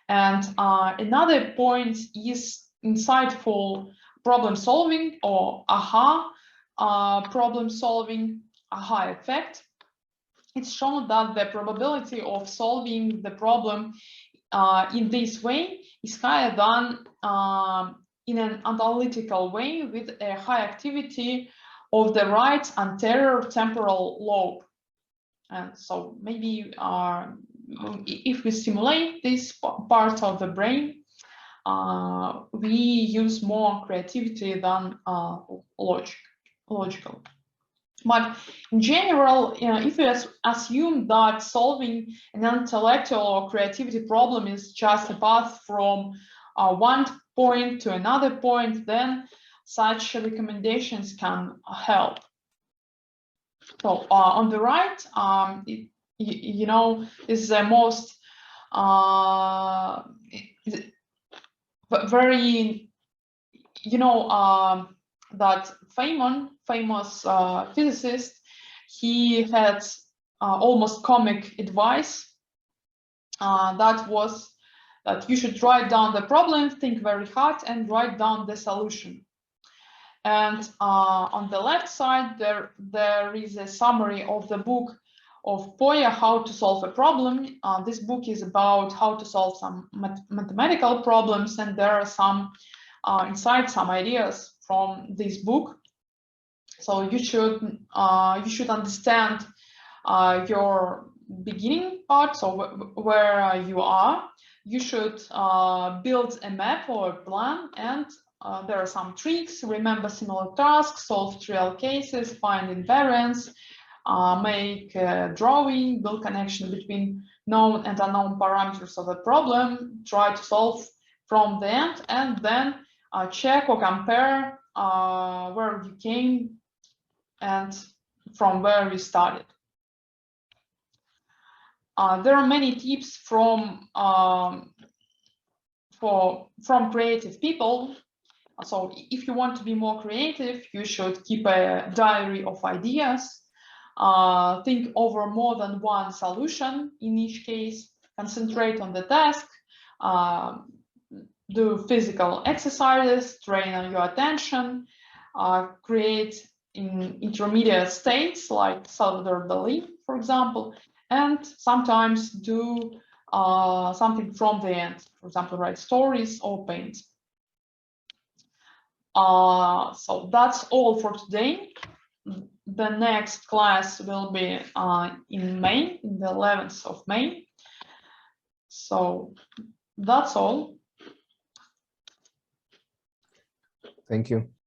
And another point is insightful problem solving, or aha problem solving, aha effect. It's shown that the probability of solving the problem in this way is higher than in an analytical way, with a high activity of the right anterior temporal lobe. And so maybe if we stimulate this part of the brain, we use more creativity than logical. But in general, if we assume that solving an intellectual or creativity problem is just a path from one point to another point, then such recommendations can help. So on the right, you know, is the most very, you know, that famous physicist, he had almost comic advice that was that you should write down the problem, think very hard, and write down the solution. And on the left side, there is a summary of the book of Poya, How to Solve a Problem. This book is about how to solve some mathematical problems, and there are some insights, some ideas from this book. So you should understand your beginning part, so where you are. You should build a map or a plan, and there are some tricks. Remember similar tasks, solve trial cases, find invariants, make a drawing, build connection between known and unknown parameters of the problem, try to solve from the end, and then check or compare where you came and from where you started. There are many tips from creative people. So if you want to be more creative, you should keep a diary of ideas. Think over more than one solution in each case. Concentrate on the task. Do physical exercises. Train on your attention. Create in intermediate states like Salvador Dali, for example. And sometimes do something from the end, for example, write stories or paint. So that's all for today. The next class will be in May, in the 11th of May. So that's all. Thank you.